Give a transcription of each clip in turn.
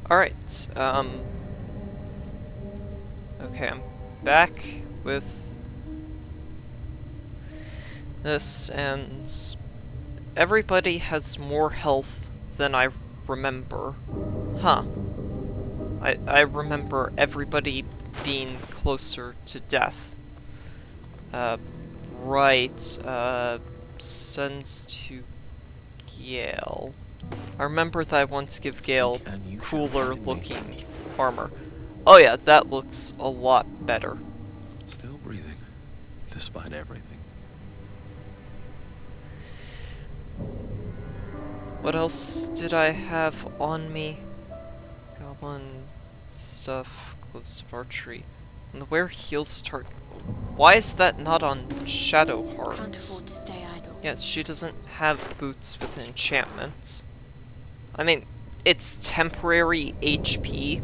Alright, okay, I'm back with this, and everybody has more health than I remember. Huh. I remember everybody being closer to death. Right, sends to Gale. I remember that I want to give Gale cooler looking armor. Oh yeah, that looks a lot better. Still breathing, despite everything. What else did I have on me? Goblin stuff, gloves of archery. And the wear heals target. Why is that not on Shadow Can't Hearts? afford to stay idle. Yeah, she doesn't have boots with enchantments. I mean, it's temporary HP.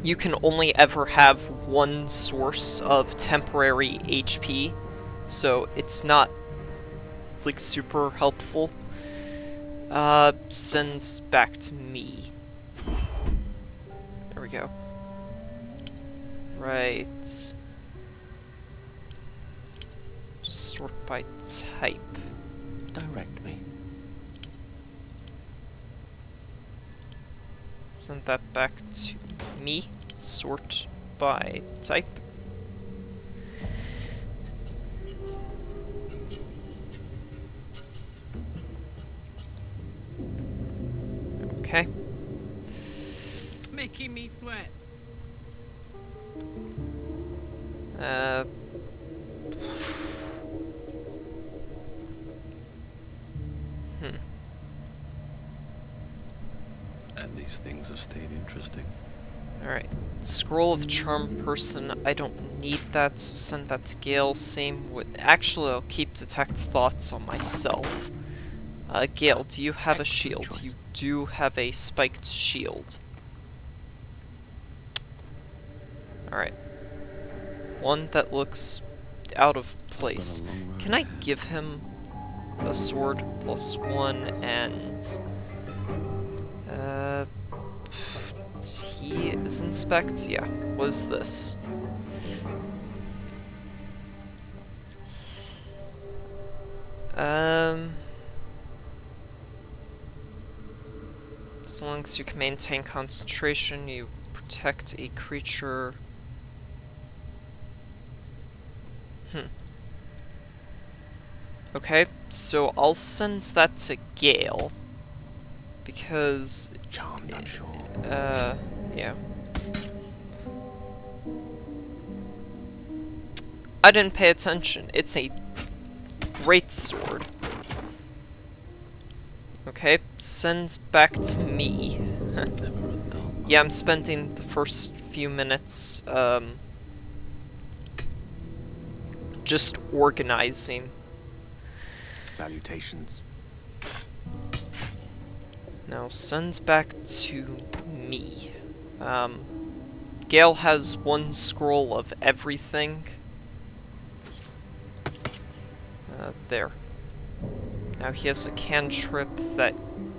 You can only ever have one source of temporary HP, so it's not, like, super helpful. Sends back to me. There we go. Right. Just sort by type. Direct me. Send that back to me. Sort by type. Okay. Making me sweat. Uh. And these things have stayed interesting. Alright. Scroll of Charm Person. I don't need that, so send that to Gale. Same with. Actually, I'll keep Detect Thoughts on myself. Gale, do you have a shield? You do have a spiked shield. Alright. One that looks out of place. Can I give him a sword +1 and... he is inspect? Yeah. What is this? As long as you can maintain concentration, you protect a creature. Okay, so I'll send that to Gale. Because... Charmed, I'm sure. yeah. I didn't pay attention. It's a great sword. Okay, sends back to me. Never a dull. Yeah, I'm spending the first few minutes, just organizing. Salutations. Now, sends back to me. Gale has one scroll of everything. There. Now he has a cantrip that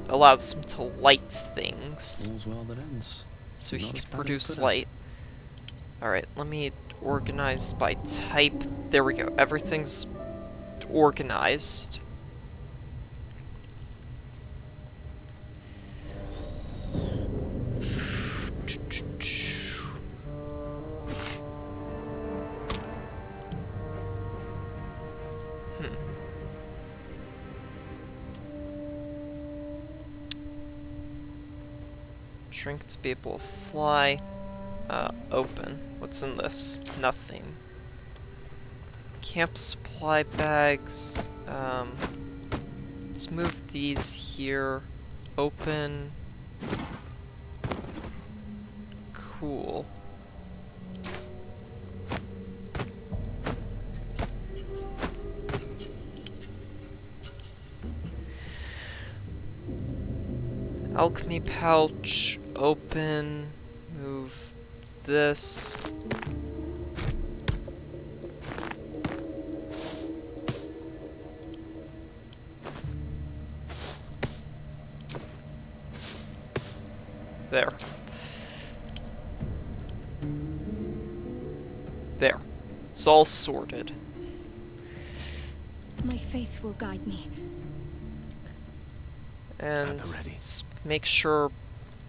allows him to light things. All's well that ends. So he Not as can bad as produce could have. light. Alright, let me organize by type. There we go. Everything's organized. Drink to be able to fly. Open. What's in this? Nothing. Camp supply bags. Let's move these here. Open. Cool. Alchemy pouch. Open. Move this. There. There. It's all sorted. My faith will guide me. And ready. make sure,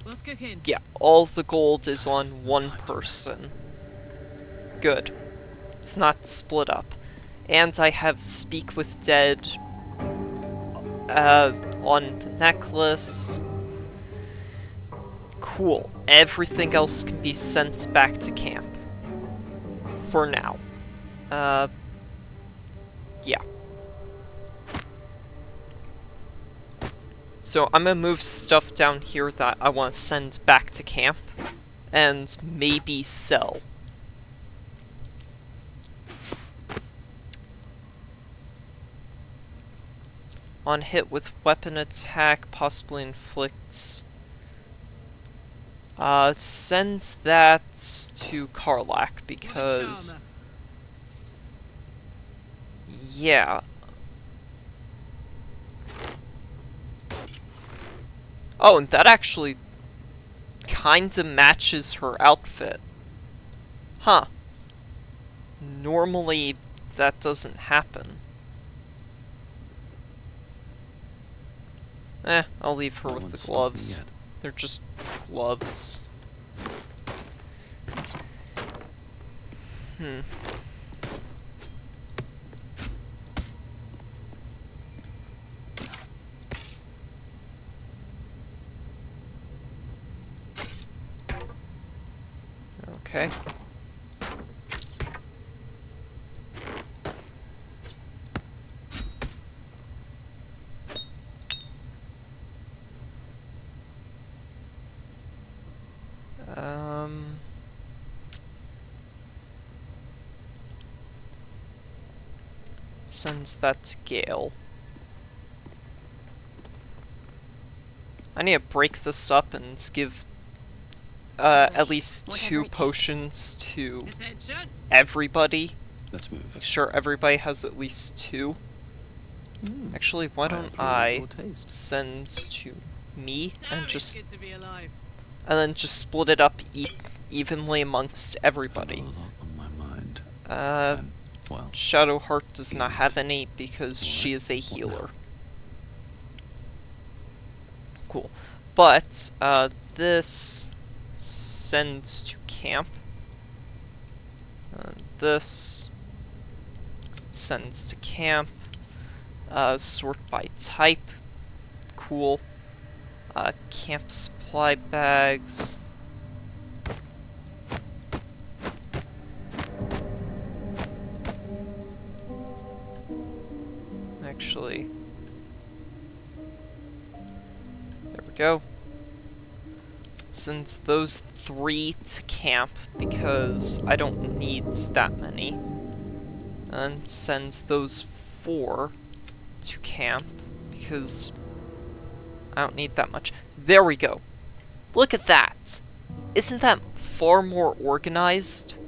What's cooking? yeah, all the gold is on one person. Good. It's not split up. And I have Speak with Dead on the necklace. Cool. Everything else can be sent back to camp. For now. Yeah. So I'm gonna move stuff down here that I want to send back to camp. And maybe sell. On hit with weapon attack, possibly inflicts. Send that to Karlak because. Yeah. Oh, and that actually kinda matches her outfit. Huh. Normally, that doesn't happen. I'll leave her No with one's the stopped me gloves. yet. They're just gloves. Okay. Sends that to Gale. I need to break this up and give at least Whatever 2 it takes. potions to Attention! everybody. Let's move. Make sure everybody has at least 2. Actually, why don't I send to me Damn, and it's just good to be alive. and then just split it up evenly amongst Got everybody. a lot on my mind. Uh, And, well, Shadowheart does not have any because she is a What now? healer. Cool. But, this sends to camp. This sends to camp. Sort by type. Cool. Camp supply bags. Actually, there we go. Sends those 3 to camp because I don't need that many. And sends those 4 to camp because I don't need that much. There we go. Look at that. Isn't that far more organized?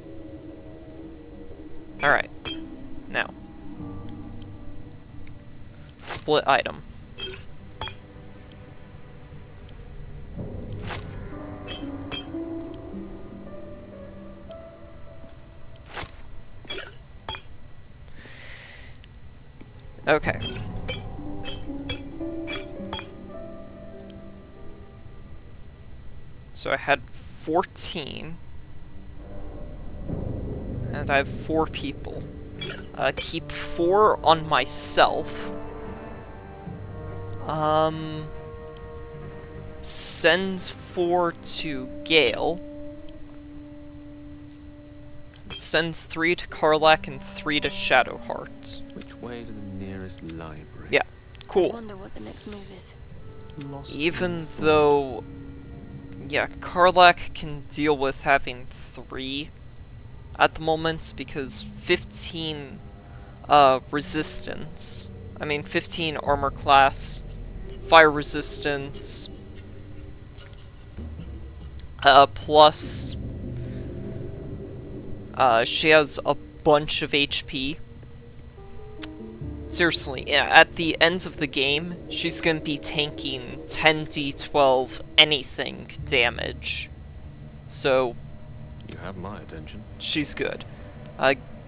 Alright. Now. Split item. Okay. So I had 14. And I have 4 people. Keep 4 on myself. Send 4 to Gale. Sends 3 to Karlak and 3 to Shadowheart. which way to the nearest library? Yeah, I cool. wonder what the next move is. Lost Even in thought. though, yeah, Karlak can deal with having 3 at the moment because 15 resistance. I mean 15 armor class, fire resistance, plus she has a bunch of HP. seriously, yeah, at the end of the game, she's gonna be tanking 10d12 anything damage. So, You have my attention. she's good.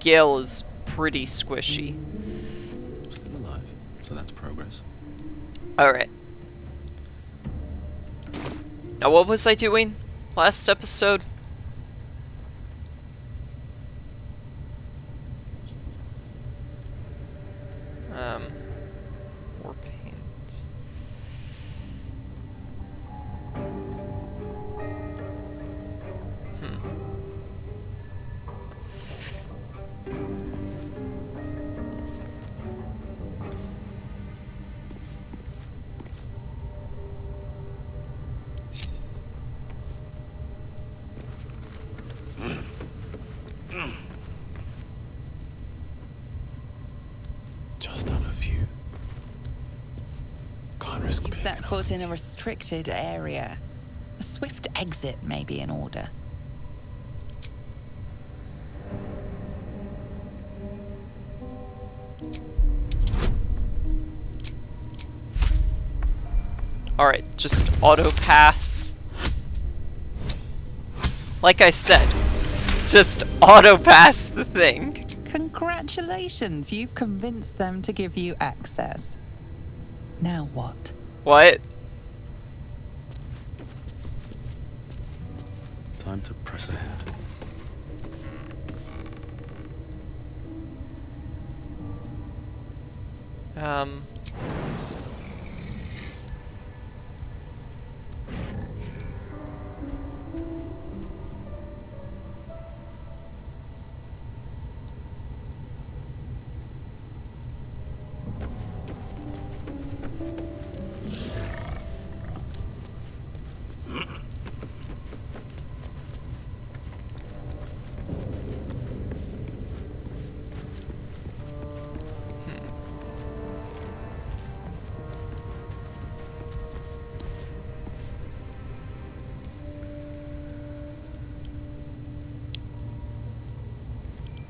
Gale is pretty squishy. Still alive, so that's progress. Alright. Now, what was I doing last episode? War paint. Just on a few. Can't risk You've being set an foot in a restricted area. A swift exit may be in order. Alright, just auto pass. Like I said, just auto pass the thing. Congratulations, you've convinced them to give you access. Now what? What? Time to press ahead. Um...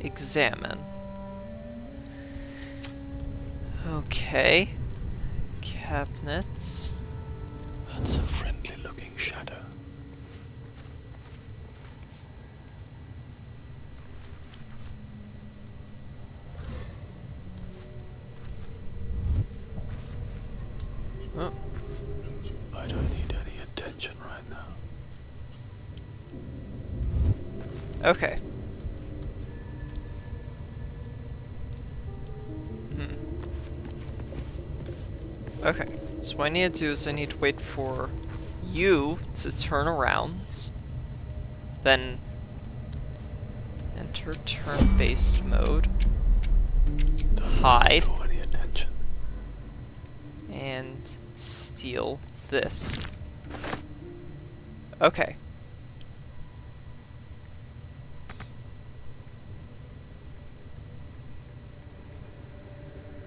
Examine. Okay. Cabinets. That's a friendly-looking shadow. Oh, I don't need any attention right now. okay. Okay, so what I need to do is I need to wait for you to turn around, then enter turn-based mode, Don't hide, draw any attention. and steal this. Okay.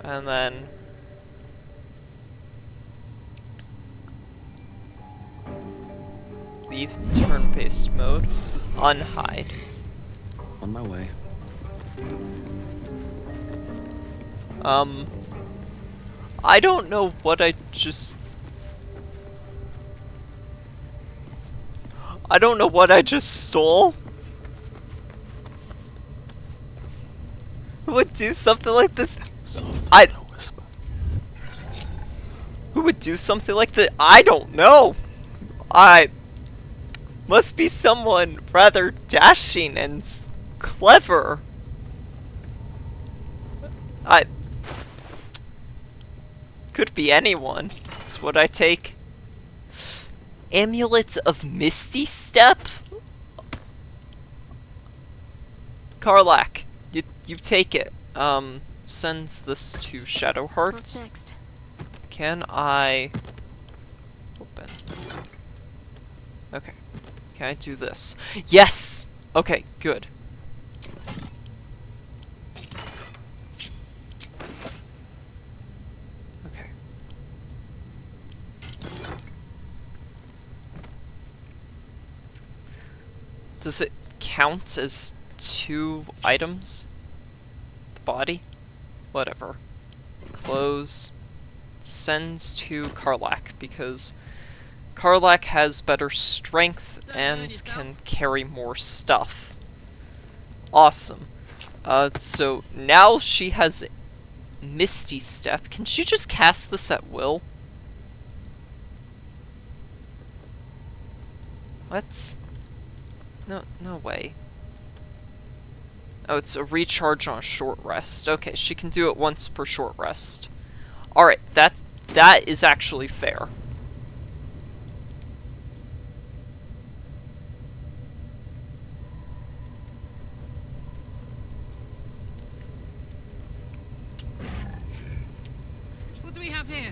And then leave turn-based mode, unhide. On my way. I don't know what I just... I don't know what I just stole. Who would do something like this? Soft I- and a whisper. Who would do something like that? I don't know. I... Must be someone rather dashing and clever. Could be anyone. Is what I take. Amulets of Misty Step? Karlak, you take it. Sends this to Shadow What's Hearts. next? Can I open? Okay. Can I do this? Yes! Okay, good. Okay. Does it count as 2 items? The body? Whatever. Close. Sends to Karlak, because Karlak has better strength and can carry more stuff. Awesome. So now she has Misty Step. Can she just cast this at will? What? No way. Oh, it's a recharge on a short rest. Okay, she can do it once per short rest. Alright, that is actually fair. What do we have here?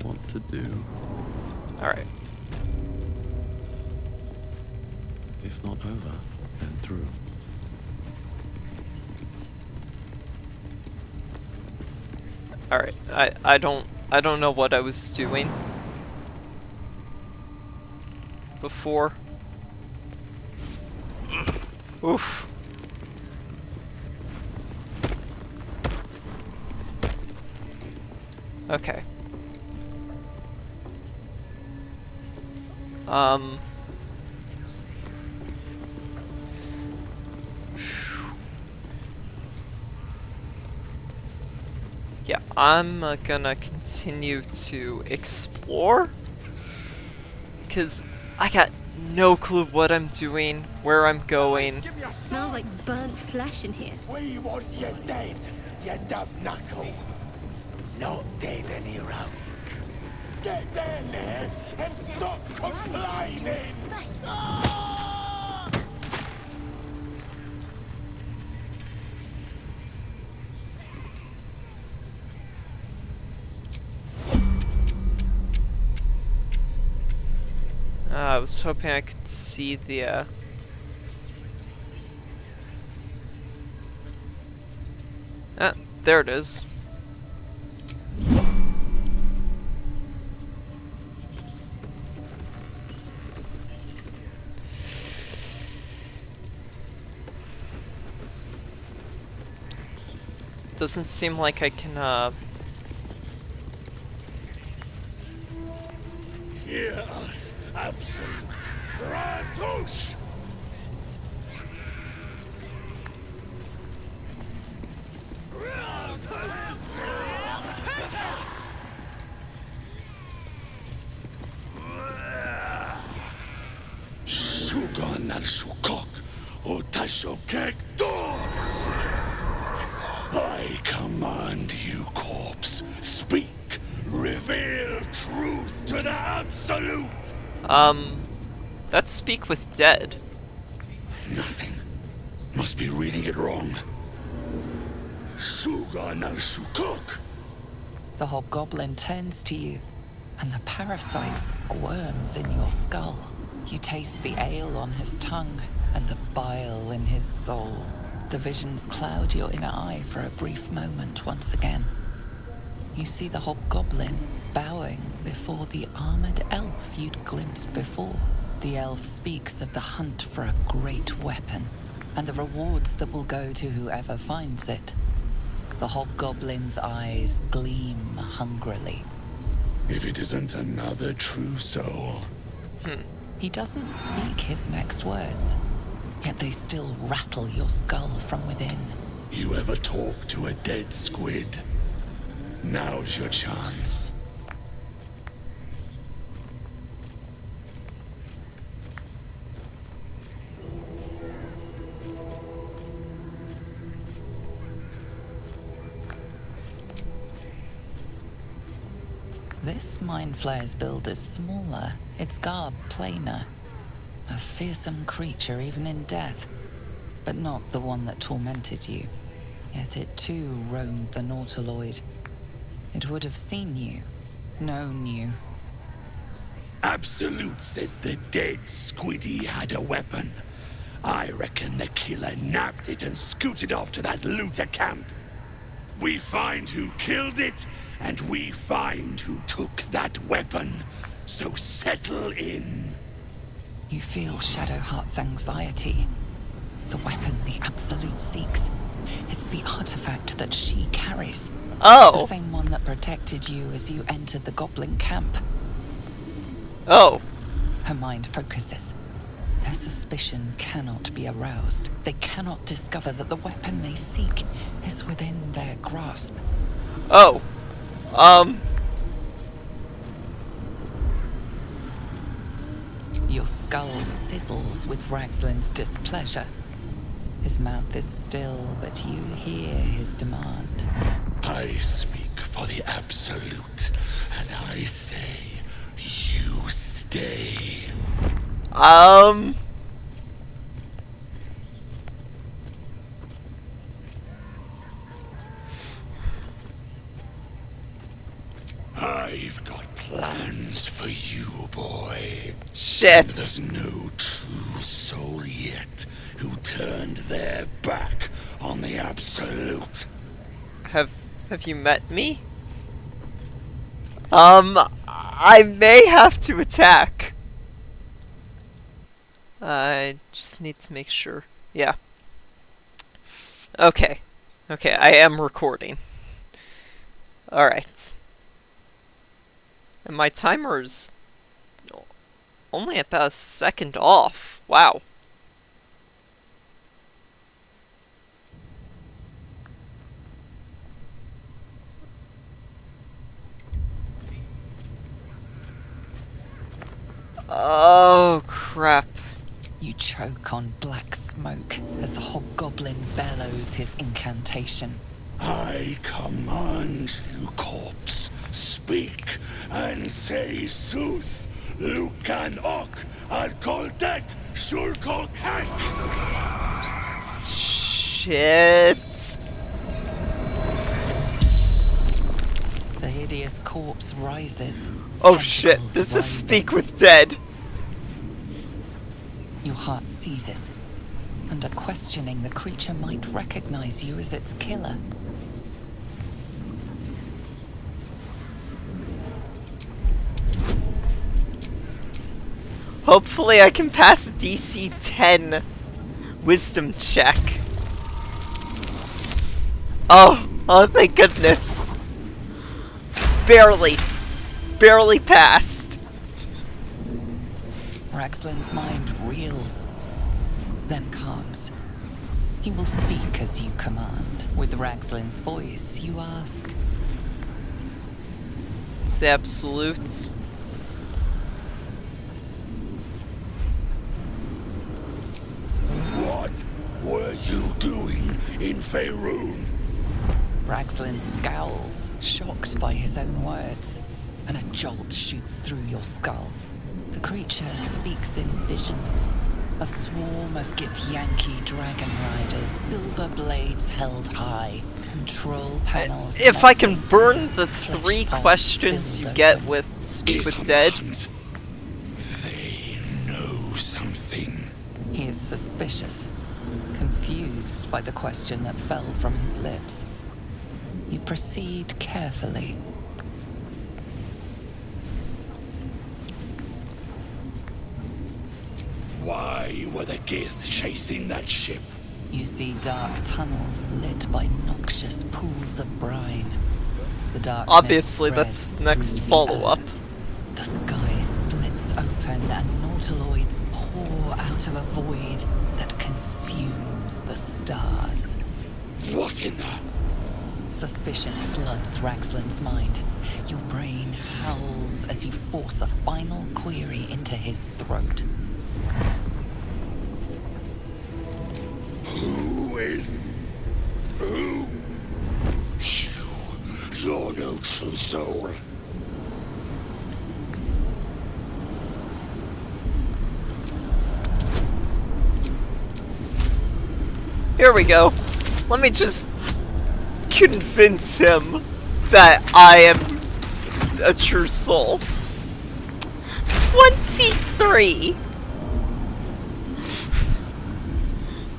What to do? Alright. If not over, then through. Alright, I don't know what I was doing before. Oof. Okay. Yeah, I'm gonna continue to explore, because I got no clue what I'm doing, where I'm going. Smells like burnt flesh in here. We want you dead, you dumb knuckle. Not dead any round. Get down there and stop complaining! I was hoping I could see the, there it is. Doesn't seem like I can, Hear us, absolute Ratush! Shugan al Shukok, Otashokek Dos! I command you, corpse. Speak. Reveal truth to the absolute. Let's speak with dead. Nothing. Must be reading it wrong. Shugan al Shukok. The hobgoblin turns to you, and the parasite squirms in your skull. You taste the ale on his tongue and the bile in his soul. The visions cloud your inner eye for a brief moment once again. You see the hobgoblin bowing before the armored elf you'd glimpsed before. The elf speaks of the hunt for a great weapon and the rewards that will go to whoever finds it. The hobgoblin's eyes gleam hungrily. If it isn't another true soul. He doesn't speak his next words, yet they still rattle your skull from within. You ever talk to a dead squid? Now's your chance. This Mind Flayer's build is smaller, its garb plainer. A fearsome creature even in death, but not the one that tormented you. Yet it too roamed the Nautiloid. It would have seen you, known you. Absolute says the dead squiddy had a weapon. I reckon the killer nabbed it and scooted off to that looter camp. We find who killed it, and we find who took that weapon. So settle in. You feel Shadowheart's anxiety. The weapon the Absolute seeks. It's the artifact that she carries. The Oh! same one that protected you as you entered the Goblin camp. Oh. Her mind focuses. Her suspicion cannot be aroused. They cannot discover that the weapon they seek is within their grasp. Oh. Your skull sizzles with Ragslin's displeasure. His mouth is still, but you hear his demand. I speak for the Absolute, and I say, you stay. I've got plans for you, boy. Shit. There's no true soul yet who turned their back on the Absolute. Have you met me? I may have to attack. I just need to make sure. Yeah. Okay. Okay, I am recording. Alright. And my timer's only about a second off. Wow. Oh, crap. You choke on black smoke as the hobgoblin bellows his incantation. I command you, corpse, speak and say sooth. Lucan ok al koldek shulkol kank. Shit. The hideous corpse rises. Oh shit, tentacles this is writhing. Speak with Dead. Your heart seizes. Under questioning, the creature might recognize you as its killer. Hopefully I can pass DC 10 wisdom check. Oh, thank goodness. Barely passed. Ragslin's mind reels, then calms. He will speak as you command. With Ragslin's voice, you ask. It's the absolutes. What were you doing in Faerun? Ragslin scowls, shocked by his own words, and a jolt shoots through your skull. The creature speaks in visions. A swarm of Githyanki dragon riders, silver blades held high, control panels. If I can melting, burn the flesh 3 pipes questions you spilled get open. with Speak with Dead. They know something. He is suspicious, confused by the question that fell from his lips. You proceed carefully. Why were the Gith chasing that ship? You see dark tunnels lit by noxious pools of brine. The darkness Obviously, that's spreads the next through the follow-up. earth. The sky splits open and nautiloids pour out of a void that consumes the stars. What in the... Suspicion floods Ragslin's mind. Your brain howls as you force a final query into his throat. Who is... Who? You're no true soul. Here we go. Let me just convince him that I am a true soul. 23!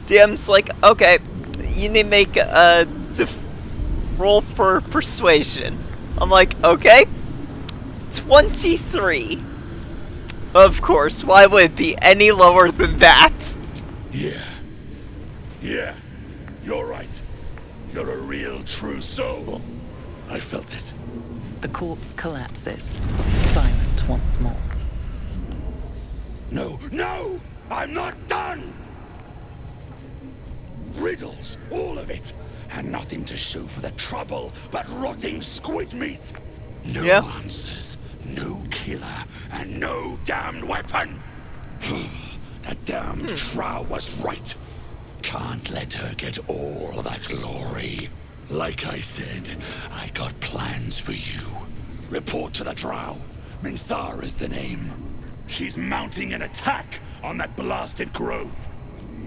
DM's like, okay, you need to make a roll for persuasion. I'm like, okay. 23. Of course, why would it be any lower than that? Yeah, you're right. true soul. I felt it. The corpse collapses, silent once more. No, no! I'm not done! Riddles, all of it, and nothing to show for the trouble but rotting squid meat. No Yeah. answers, no killer, and no damned weapon. That damned Drow was right. Can't let her get all of that glory. Like I said, I got plans for you. Report to the Drow. Minthar is the name. She's mounting an attack on that blasted grove.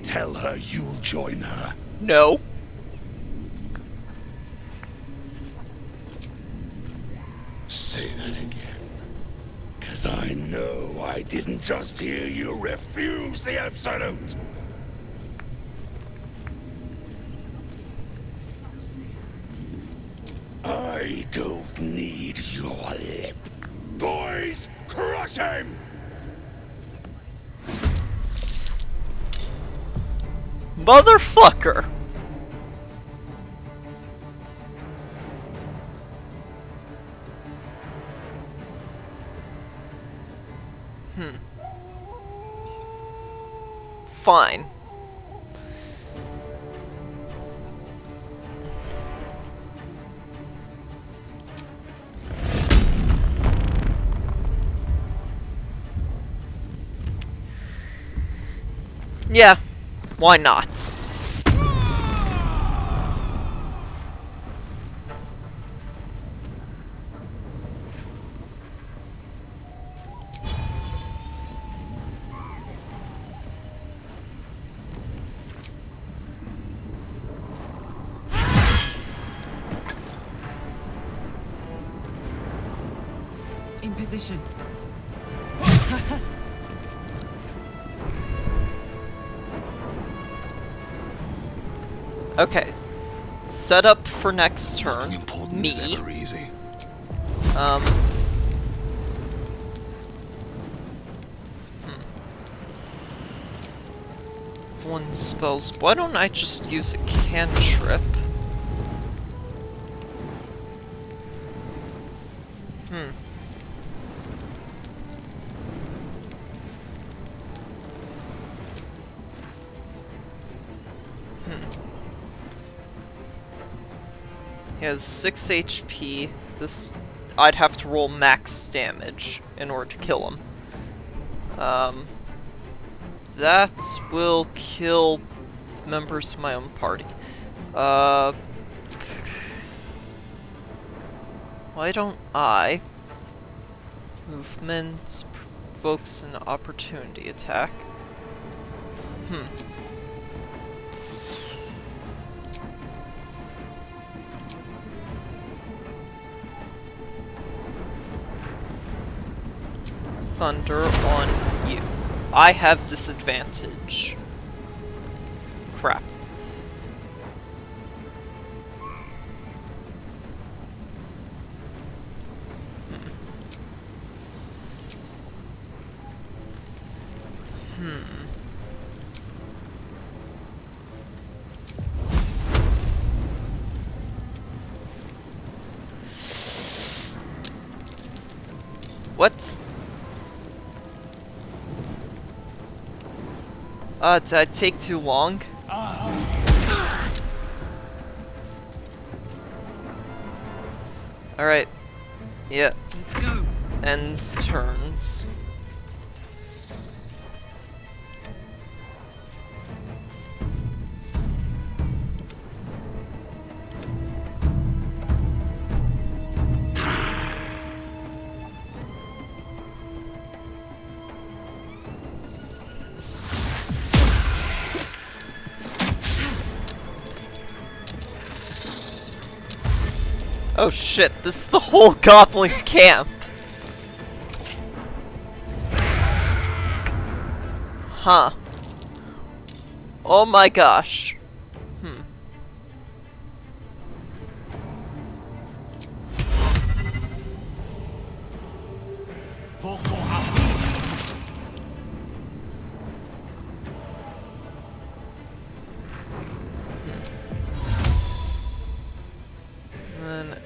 Tell her you'll join her. No. Say that again. 'Cause I know I didn't just hear you refuse the Absolute. I don't need your lip. Boys, crush him! Motherfucker! Fine. Yeah, why not? In position. Okay. Set up for next turn. Nothing important Me. is ever easy. One spells. Why don't I just use a cantrip? He has 6 HP. This, I'd have to roll max damage in order to kill him. That will kill members of my own party. Why don't I? Movement provokes an opportunity attack. Thunder on you. I have disadvantage. Crap. What? Did I take too long? Alright. Yeah. Let's go. Ends turns. Oh shit, this is the whole Goblin camp! Huh. Oh my gosh.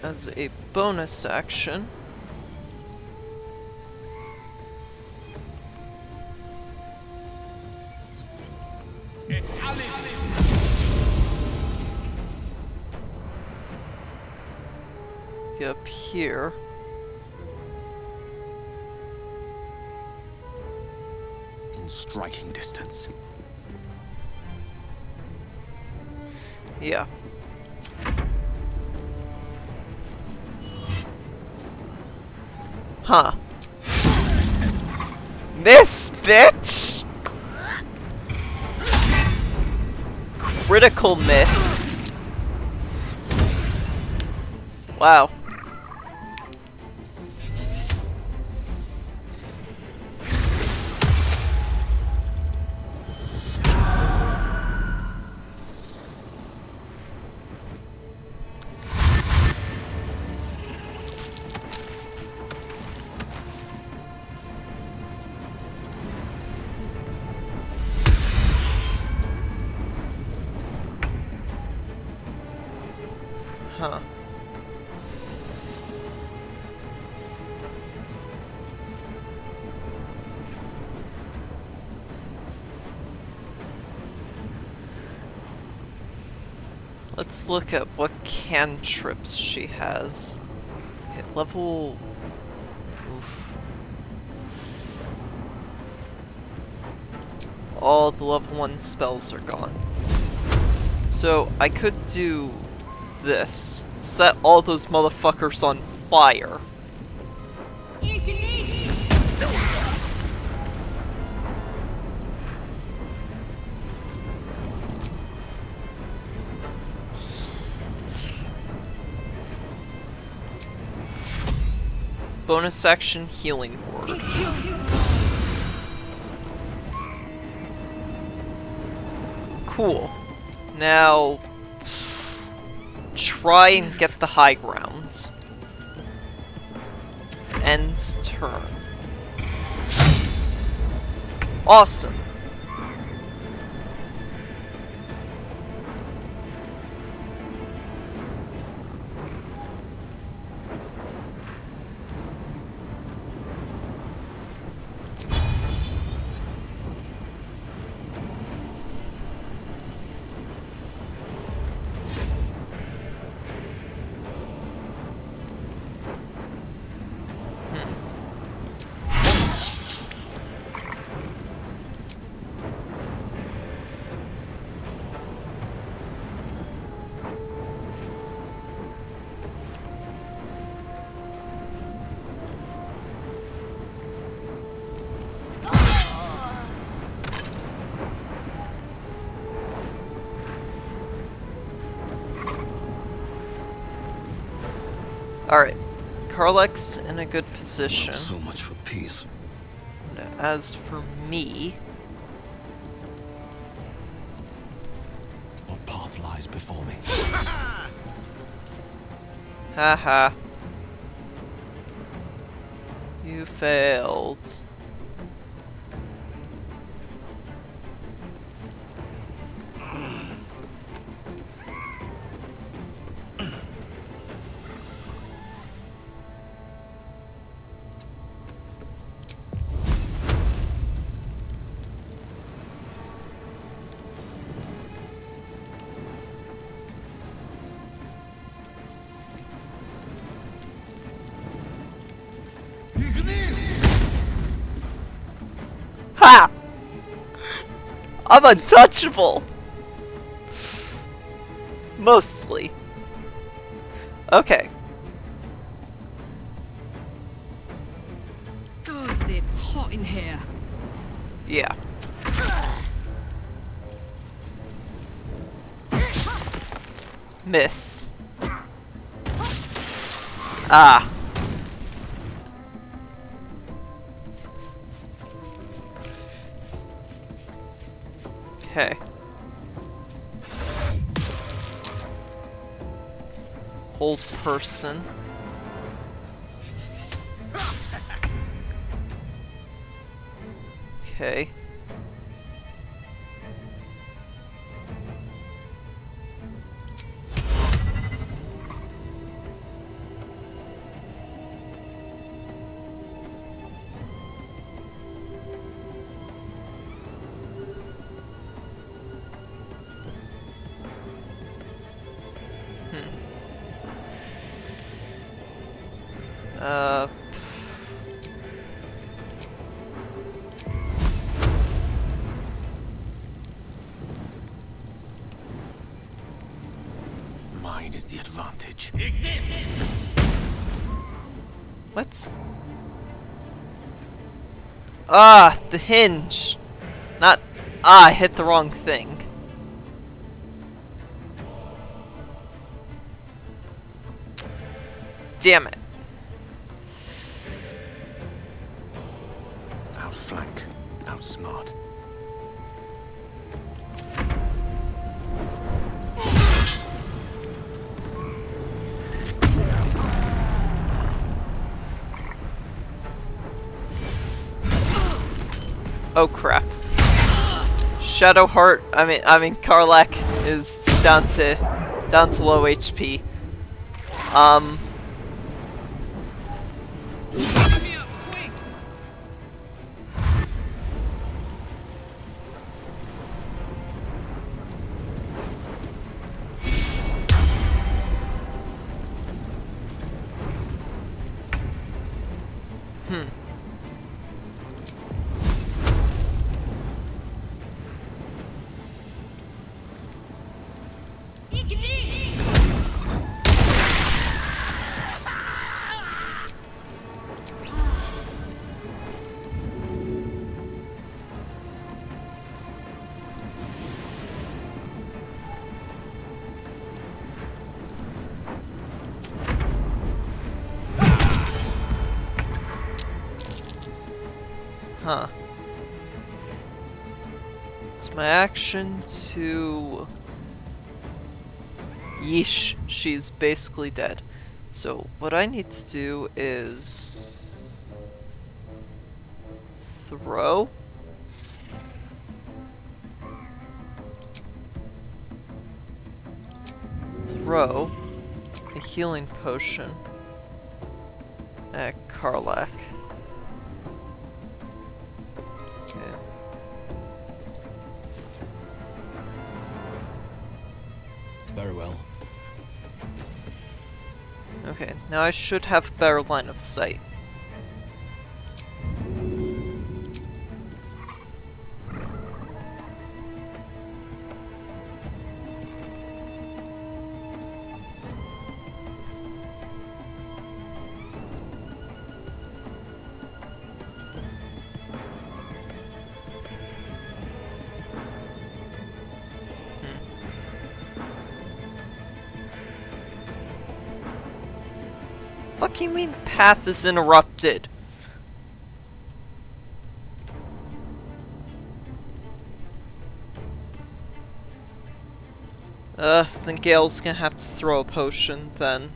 as a bonus action, get up here. In striking distance. Yeah. Huh. This bitch! Critical miss. Wow. Huh. Let's look at what cantrips she has. Okay, level... Oof. All the level 1 spells are gone. So, I could do this. Set all those motherfuckers on fire. Bonus action healing word. Cool. Now, try and get the high grounds. End turn. Awesome. Alright, Karlach's in a good position. So much for peace. And as for me... What path lies before me? Haha. You failed. Ha! I'm untouchable! Mostly. Okay. Gods, it's hot in here. Yeah. Miss. Ah. Okay. Hold person. Okay. Uh... Mine is the advantage. What? Ah, the hinge! Not... Ah, I hit the wrong thing. Damn it. Outflank, outsmart. Oh crap. Shadowheart, I mean Karlak is down to low HP. Huh. It's my action to... Yeesh, she's basically dead. So what I need to do is... throw? Throw a healing potion at Karlak. Okay. Very well. Okay, now I should have a better line of sight. Fuck you mean path is interrupted? Then Gale's gonna have to throw a potion then.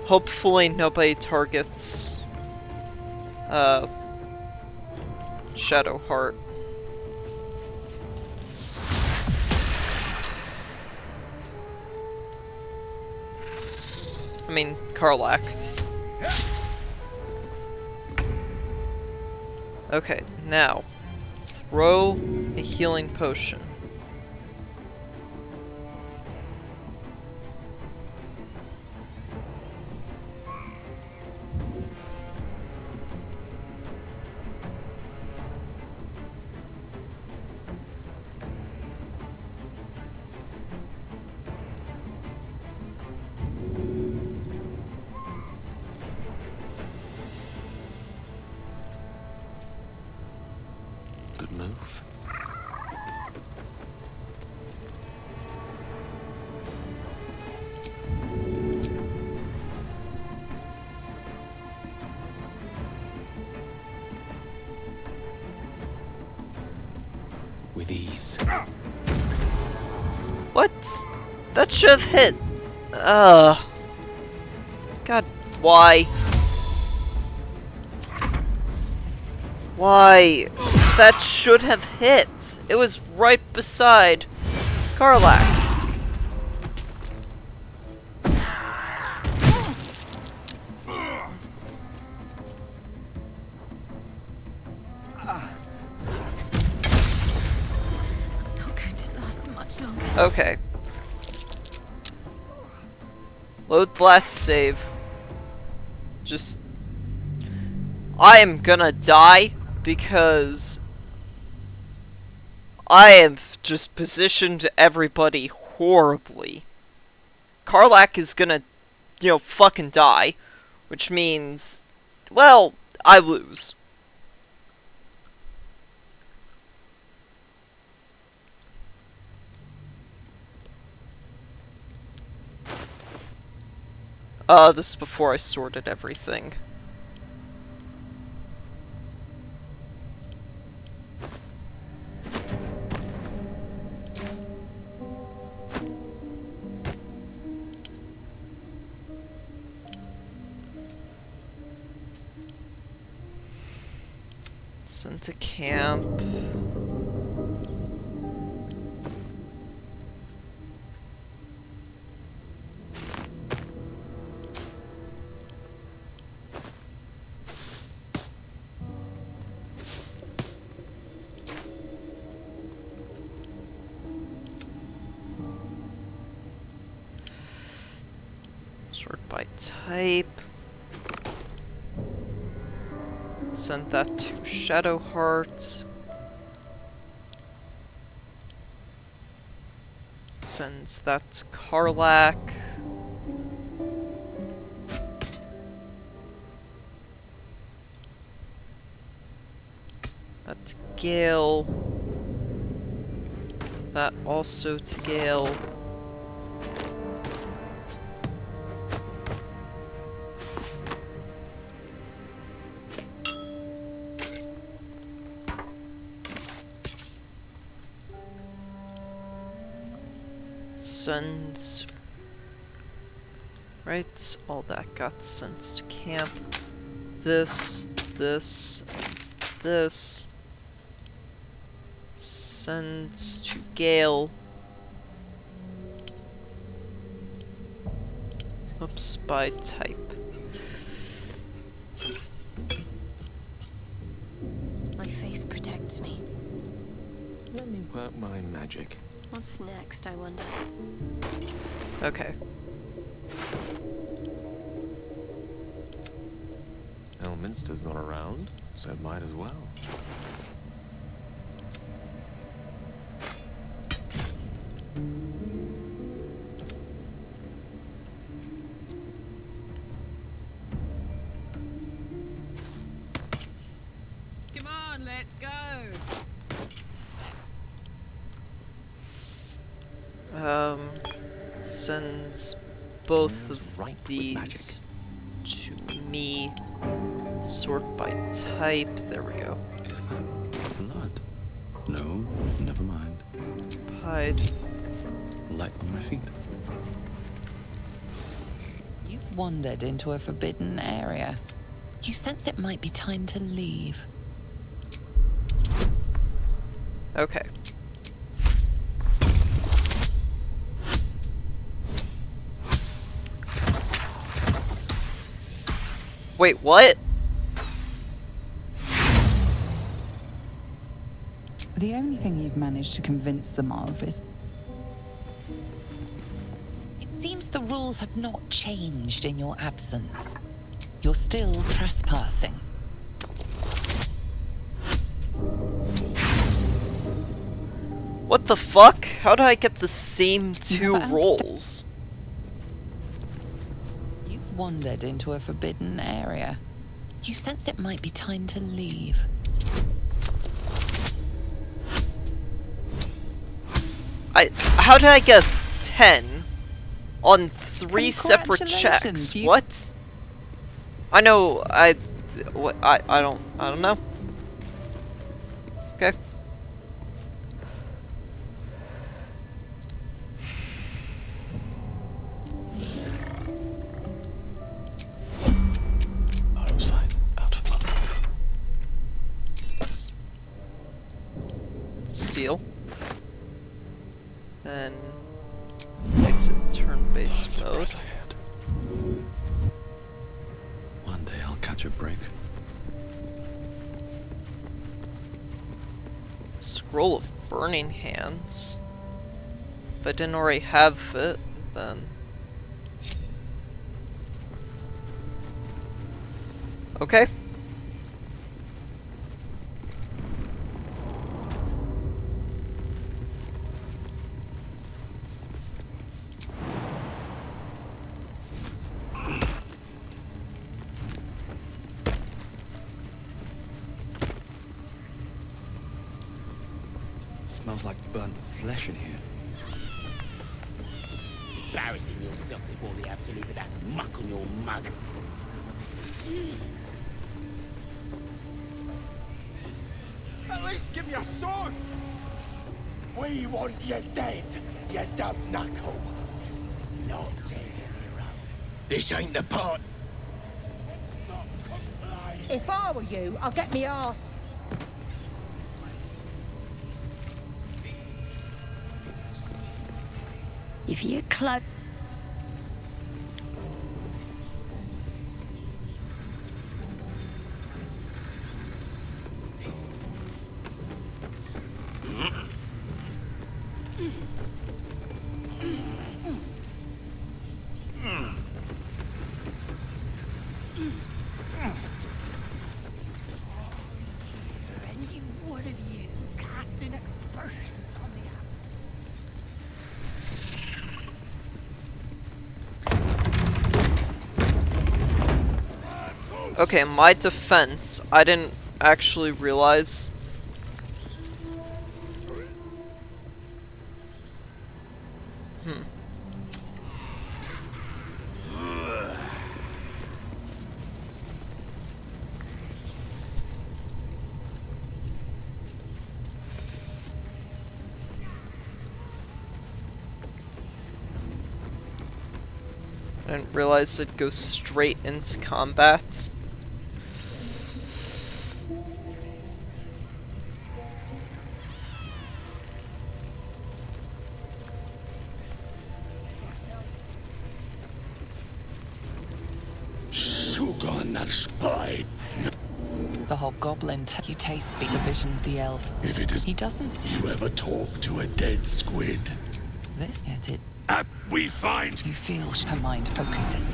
Hopefully nobody targets Shadowheart. I mean Karlak. Okay, now throw a healing potion. Good move. With ease. What? That should have hit. God, why? Why? That should have hit. It was right beside Karlak. Okay. Load blast save. Just... I am gonna die because I have just positioned everybody horribly. Karlak is gonna, fucking die, which means, well, I lose. This is before I sorted everything. Sent to camp. Sort by type. Send that to Shadowheart. Sends that to Karlak. That to Gale. That also to Gale. Send... Right, all that got sent to camp. This, and this. Send to Gale. Oops, by type. My faith protects me. Let me work my magic. What's next, I wonder? Okay. Elminster's not around, so might as well. Come on, let's go. Sends both Where's of right with these to me. Sort by type. There we go. Is that blood? No, never mind. Hide. Light on my feet. You've wandered into a forbidden area. You sense it might be time to leave. Okay. Wait, what? The only thing you've managed to convince them of is... It seems the rules have not changed in your absence. You're still trespassing. What the fuck? How did I get the same two Never rolls? You've wandered into a forbidden area. You sense it might be time to leave. How did I get 10 on 3 separate checks? Congratulations, What? I know, I don't know. Okay. Out of sight, out of mind. Steal. Then exit turn-based Time to mode. press ahead. One day I'll catch a break. Scroll of Burning Hands. If I didn't already have it, then... Okay. Smells like burnt flesh in here. Embarrassing yourself before the absolute with that muck on your mug. At least give me a sword! We want you dead, you dumb knuckle. Not dead, hero. This ain't the part. If I were you, I'd get me arse. If you close... Any one of you casting aspersions on the Okay, my defense, I didn't actually realize... I didn't realize it'd go straight into combat. The hobgoblin, you taste the visions, the elves. If it is He doesn't. you ever talk to a dead squid? This, yet it. We find You feel her mind focuses.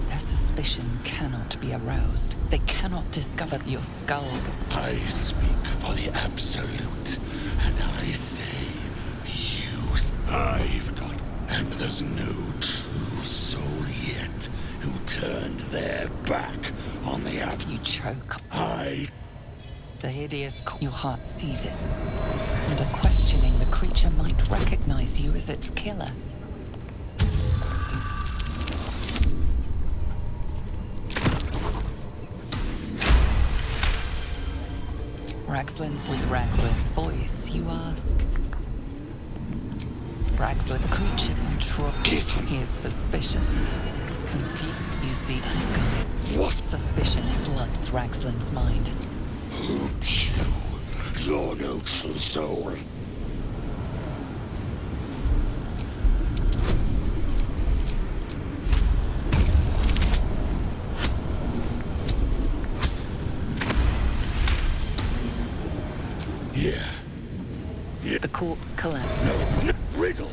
Their suspicion cannot be aroused. They cannot discover your skulls. I speak for the absolute, and I say, I've got, and there's no true soul yet who turned their back on the You choke. The hideous your heart seizes. Under questioning, the creature might recognize you as its killer. Ragslin's with Ragslin's voice, you ask. Ragslin, the creature control. He is suspicious. Confused, you see the sky. What? Suspicion floods Ragslin's mind. You're no true soul. Yeah. The corpse collapses. No, riddle.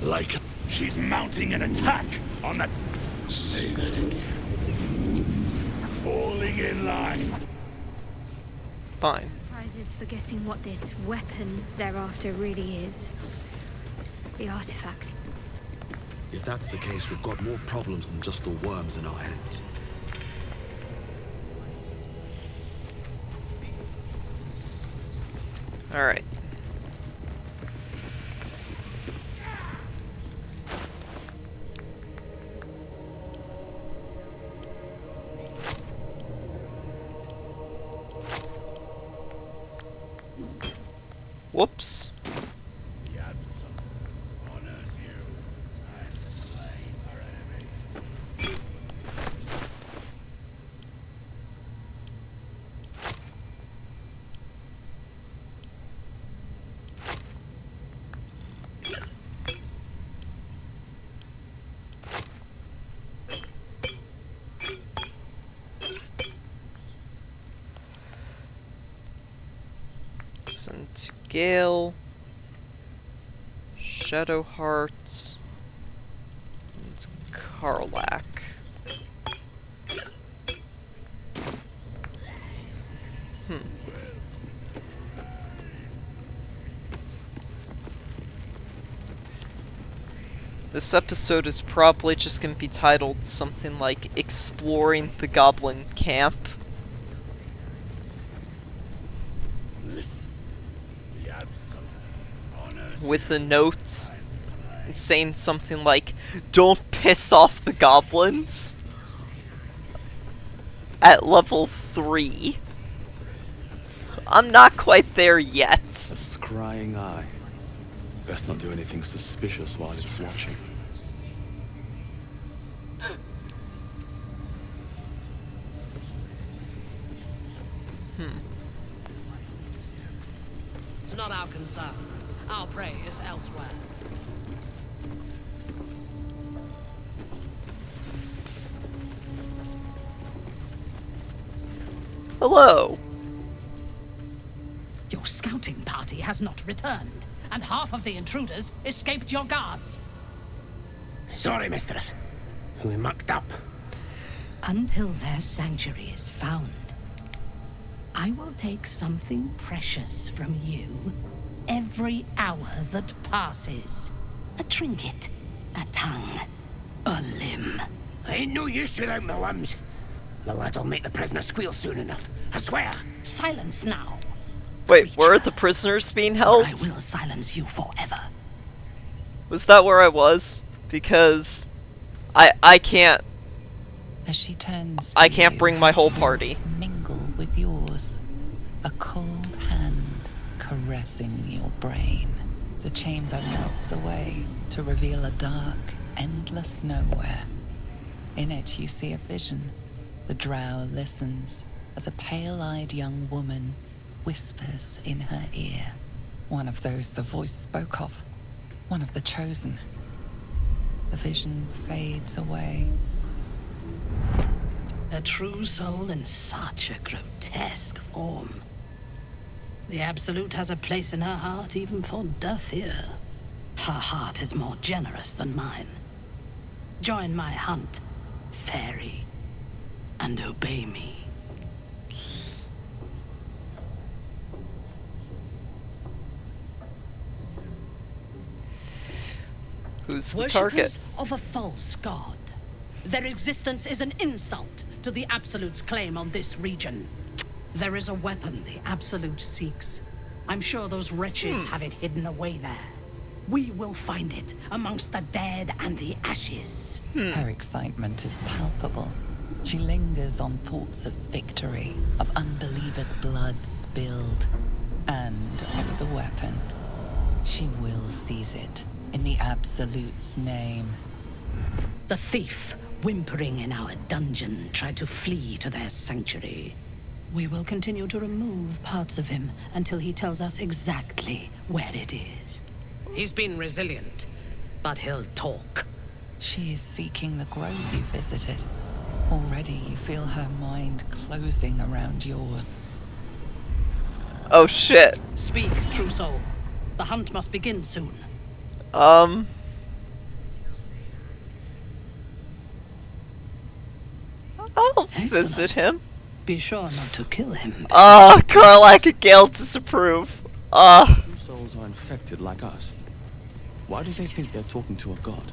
Like she's mounting an attack on that. Say that again. Falling in line. Fine. Prizes for guessing what this weapon thereafter really is. The artifact. If that's the case, we've got more problems than just the worms in our heads. Alright. Whoops. Send to Gale. Shadowheart. It's Karlak. This episode is probably just going to be titled something like Exploring the Goblin Camp. With a note saying something like, "Don't piss off the goblins." At level 3. I'm not quite there yet. A scrying eye. Best not do anything suspicious while it's watching. It's not our concern. Our prey is elsewhere. Hello. Your scouting party has not returned, and half of the intruders escaped your guards. Sorry, mistress. We mucked up. Until their sanctuary is found, I will take something precious from you every hour that passes. A trinket, a tongue, a limb. I ain't no use without my limbs. The lad'll make the prisoner squeal soon enough. I swear. Silence now. Wait, where are the prisoners being held? I will silence you forever. Was that where I was? Because I can't. As she turns, I can't bring my whole party. Mingle with yours, a cold hand caressing your brain. The chamber melts away to reveal a dark, endless nowhere. In it, you see a vision. The drow listens as a pale-eyed young woman whispers in her ear. One of those the voice spoke of. One of the chosen. The vision fades away. A true soul in such a grotesque form. The Absolute has a place in her heart even for Dathir. Her heart is more generous than mine. Join my hunt, fairy, and obey me. Who's the Worshippers target? of a false god. Their existence is an insult to the Absolute's claim on this region. There is a weapon the Absolute seeks. I'm sure those wretches have it hidden away there. We will find it amongst the dead and the ashes. Her excitement is palpable. She lingers on thoughts of victory, of unbelievers' blood spilled, and of the weapon. She will seize it in the Absolute's name. The thief, whimpering in our dungeon, tried to flee to their sanctuary. We will continue to remove parts of him until he tells us exactly where it is. He's been resilient, but he'll talk. She is seeking the grove you visited. Already you feel her mind closing around yours. Oh shit. Speak, true soul. The hunt must begin soon. I'll visit him. Be sure not to kill him. Karlak and Gale disapprove. True souls are infected like us. Why do they think they're talking to a god?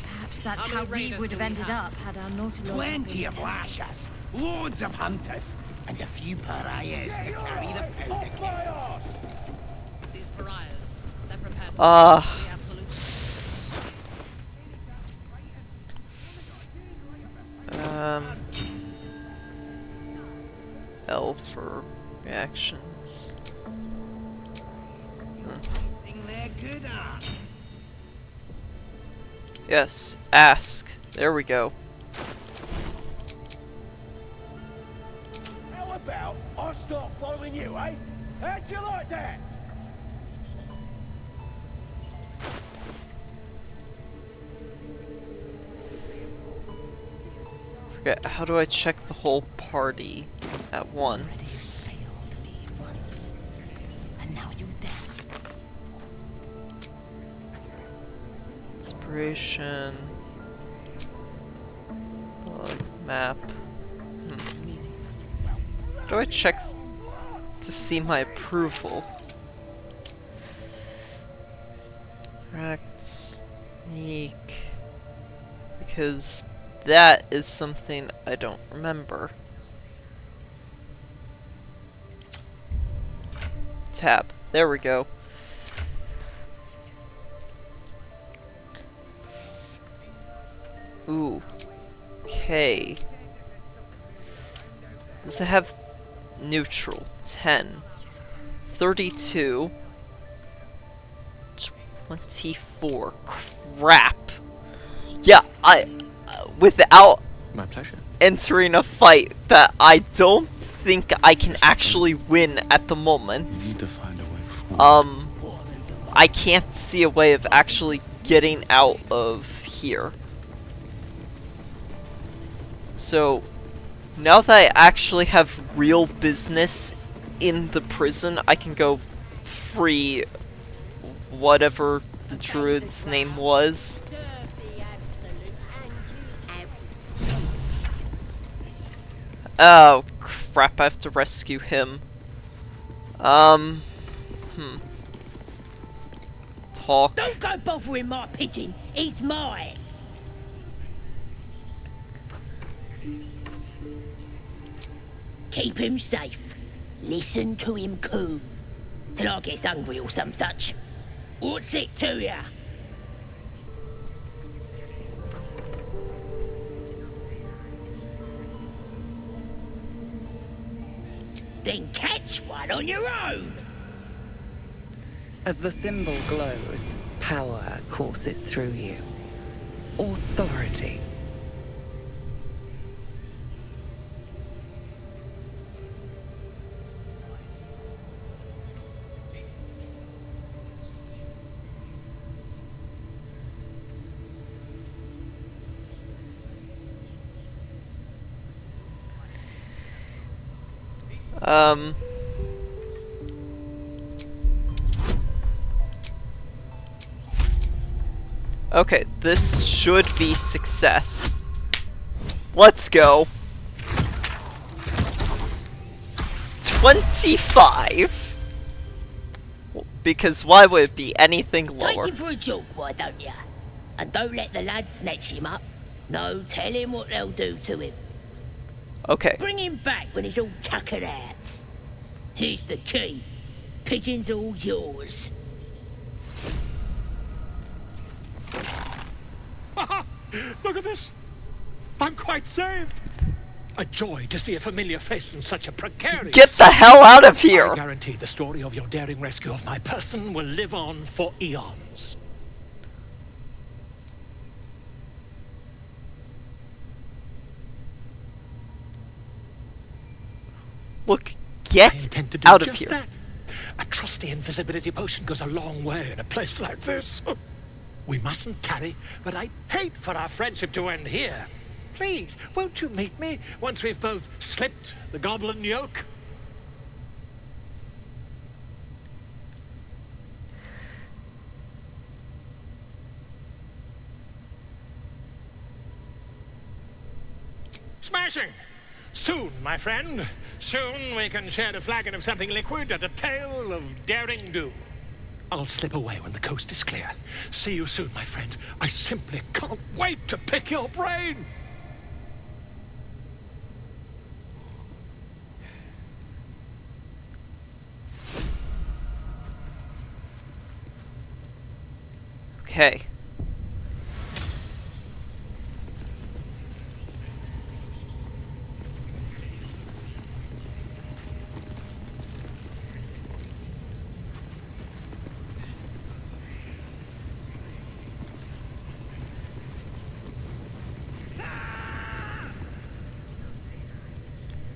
Perhaps that's How how many we raiders would do have we ended have? up had our naughty lord Plenty not of been lashers, loads of hunters, and a few pariahs to carry the powder kegs. These pariahs, they're prepared to Ah. fight the Absolute. L for reactions. Thing they're good at. Yes, ask. There we go. How about I start following you, eh? How'd you like that? Forget, how do I check the whole party at once? Failed me once, and now you dead. Decoration. Map. Do I check to see my approval? Correct. Sneak. Because that is something I don't remember. Tab. There we go. Ooh. Okay. Does it have neutral? 10. 32. 24. Crap. Yeah, without My pleasure. entering a fight that I don't think I can actually win at the moment. Need to find a way forward. I can't see a way of actually getting out of here. So, now that I actually have real business in the prison, I can go free whatever the druid's name was. Oh, crap, I have to rescue him. Talk. Don't go bothering my pigeon. He's mine. Keep him safe. Listen to him coo. Till I gets hungry or some such. What's it to ya? Then catch one on your own. As the symbol glows, power courses through you. Authority. Okay, this should be success. Let's go. 25? Because why would it be anything lower? Take him for a joke, why don't ya? And don't let the lads snatch him up. No, tell him what they'll do to him. Okay. Bring him back when he's all tuckered out. Here's the key. Pigeon's all yours. Look at this. I'm quite saved. A joy to see a familiar face in such a precarious... Get the hell out of here! I guarantee the story of your daring rescue of my person will live on for eons. Look, I get intend to do out of just here. that. A trusty invisibility potion goes a long way in a place like this. We mustn't tarry, but I'd hate for our friendship to end here. Please, won't you meet me once we've both slipped the goblin yoke? Smashing! Soon, my friend. Soon we can share a flagon of something liquid and a tale of daring do. I'll slip away when the coast is clear. See you soon, my friend. I simply can't wait to pick your brain! Okay.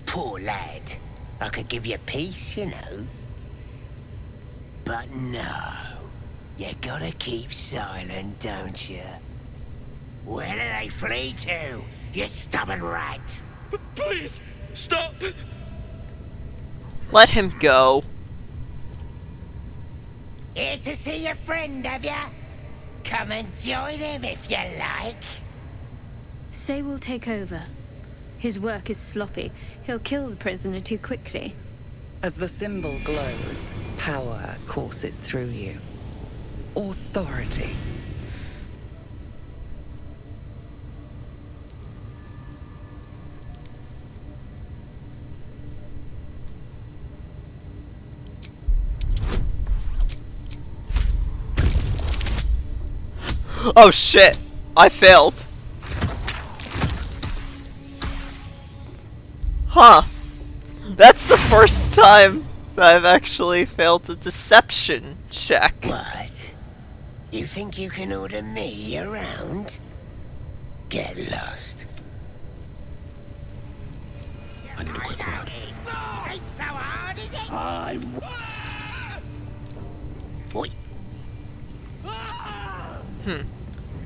Poor lad. I could give you peace, you know. But no. You gotta keep silent, don't you? Where do they flee to, you stubborn rat? Please, stop! Let him go. Here to see your friend, have ya? come and join him if you like. Say we'll take over. His work is sloppy. He'll kill the prisoner too quickly. As the symbol glows, power courses through you. Authority. Oh shit! I failed. Huh. That's the first time that I've actually failed a deception check. What? You think you can order me around? Get lost. I need a quick word. It's so hard, is it? Oi.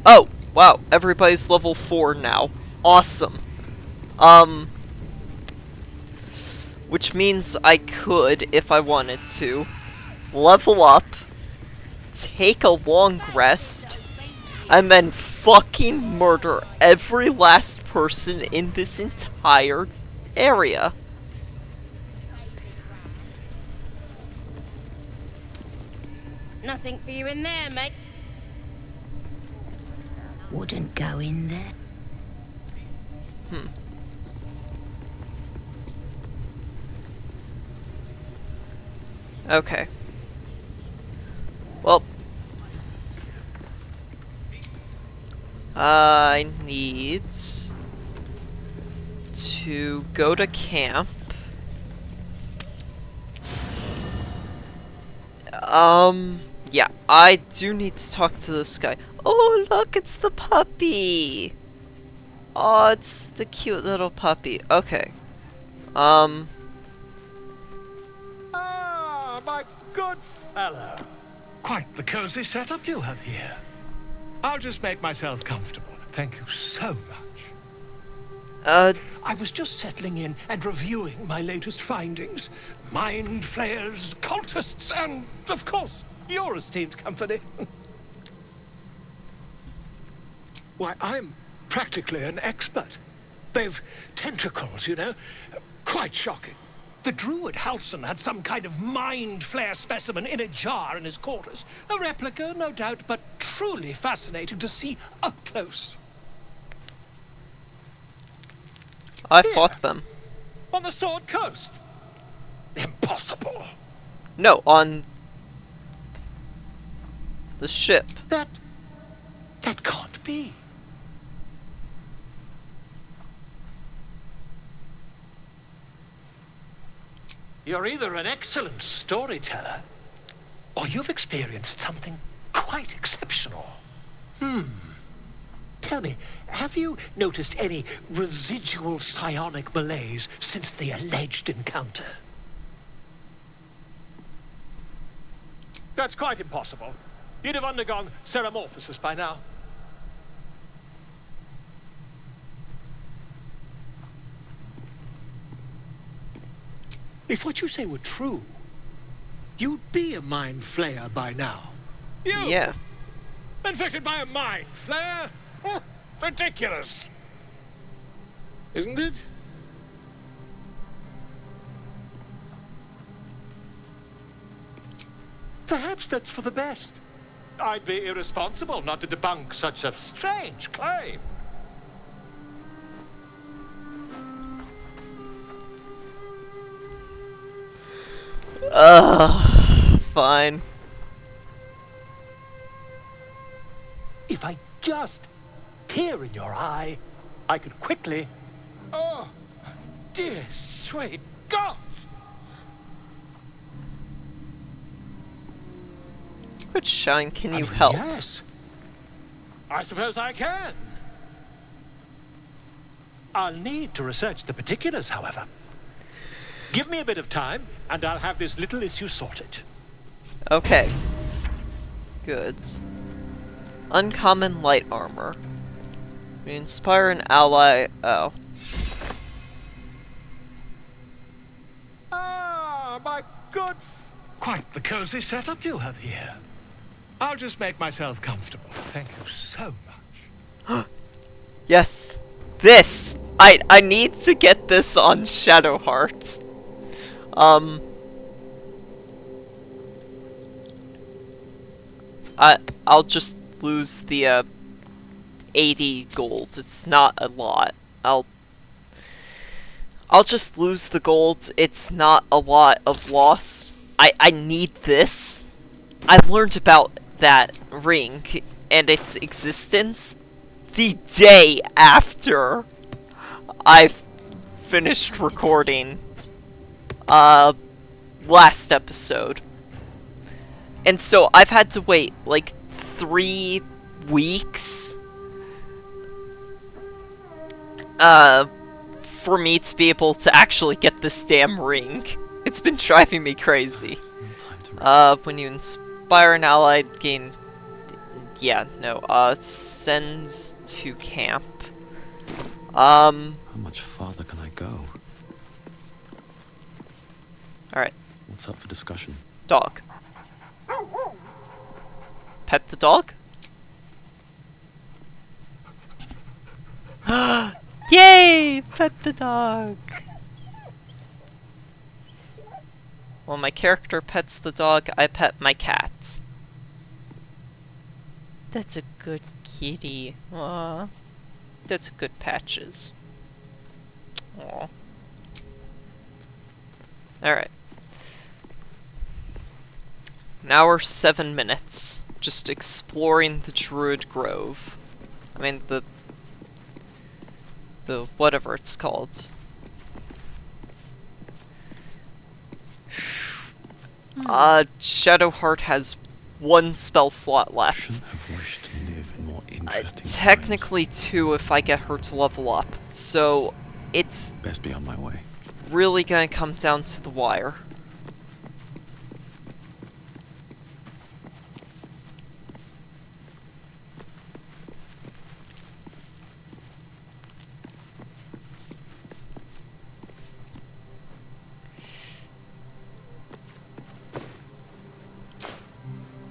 Oh, wow, everybody's level 4 now. Awesome. Which means I could, if I wanted to, level up, take a long rest, and then fucking murder every last person in this entire area. Nothing for you in there, mate. Wouldn't go in there. Okay. Well, I need to go to camp. Yeah, I do need to talk to this guy. Oh, look, it's the puppy. Oh, it's the cute little puppy. Okay. Ah, my good fellow. Quite the cozy setup you have here. I'll just make myself comfortable. Thank you so much. I was just settling in and reviewing my latest findings. Mind flayers, cultists, and, of course, your esteemed company. Why, I'm practically an expert. They've tentacles, you know. Quite shocking. The druid Halson had some kind of mind flare specimen in a jar in his quarters. A replica, no doubt, but truly fascinating to see up close. I fought them. On the Sword Coast? Impossible. No, on the ship. That can't be. You're either an excellent storyteller, or you've experienced something quite exceptional. Tell me, have you noticed any residual psionic malaise since the alleged encounter? That's quite impossible. You'd have undergone ceramorphosis by now. If what you say were true, you'd be a mind flayer by now. You? Yeah. Infected by a mind flare? Ridiculous. Isn't it? Perhaps that's for the best. I'd be irresponsible not to debunk such a strange claim. Fine. If I just peer in your eye, I could quickly... Oh, dear sweet gods! Good shine, can you help? Yes. I suppose I can. I'll need to research the particulars, however. Give me a bit of time, and I'll have this little issue sorted. Okay. Goods. Uncommon light armor. We inspire an ally. Oh. Ah, my good... Quite the cozy setup you have here. I'll just make myself comfortable. Thank you so much. Yes! This! I need to get this on Shadowheart. I'll just lose the 80 gold. It's not a lot. I'll just lose the gold. It's not a lot of loss. I need this. I learned about that ring and its existence the day after I've finished recording last episode. And so I've had to wait like 3 weeks for me to be able to actually get this damn ring. It's been driving me crazy. When you inspire an ally, gain... Yeah, no, sends to camp. How much farther can I go? Alright. What's up for discussion? Dog. Pet the dog? Yay! Pet the dog! While my character pets the dog, I pet my cat. That's a good kitty. Aww. That's a good Patches. Aww. Alright. Now we're 7 minutes. Just exploring the Druid Grove. I mean, the whatever it's called. Shadowheart has 1 spell slot left. Shouldn't have wished to live in more interesting Technically 2 if I get her to level up. So, it's times. Best be on my way. really gonna come down to the wire.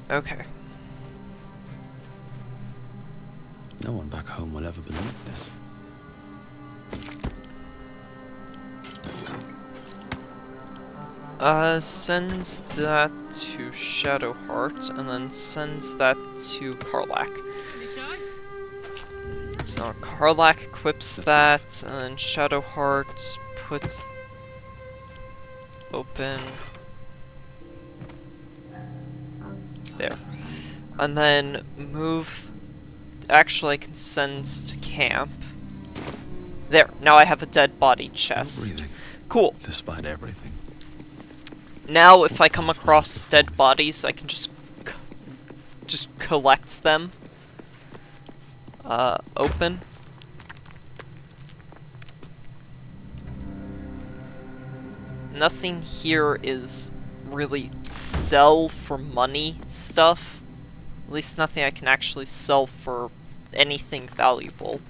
Okay. No one back home will ever believe this. Sends that to Shadowheart, and then sends that to Karlach. So Karlach equips that, and then Shadowheart puts... Open... There. And then move... Actually, I can send to camp. There, now I have a dead body chest. Breathing, Cool. despite everything. Now, if I come across dead bodies, I can just collect them. Open. Nothing here is really sell for money stuff. At least nothing I can actually sell for anything valuable.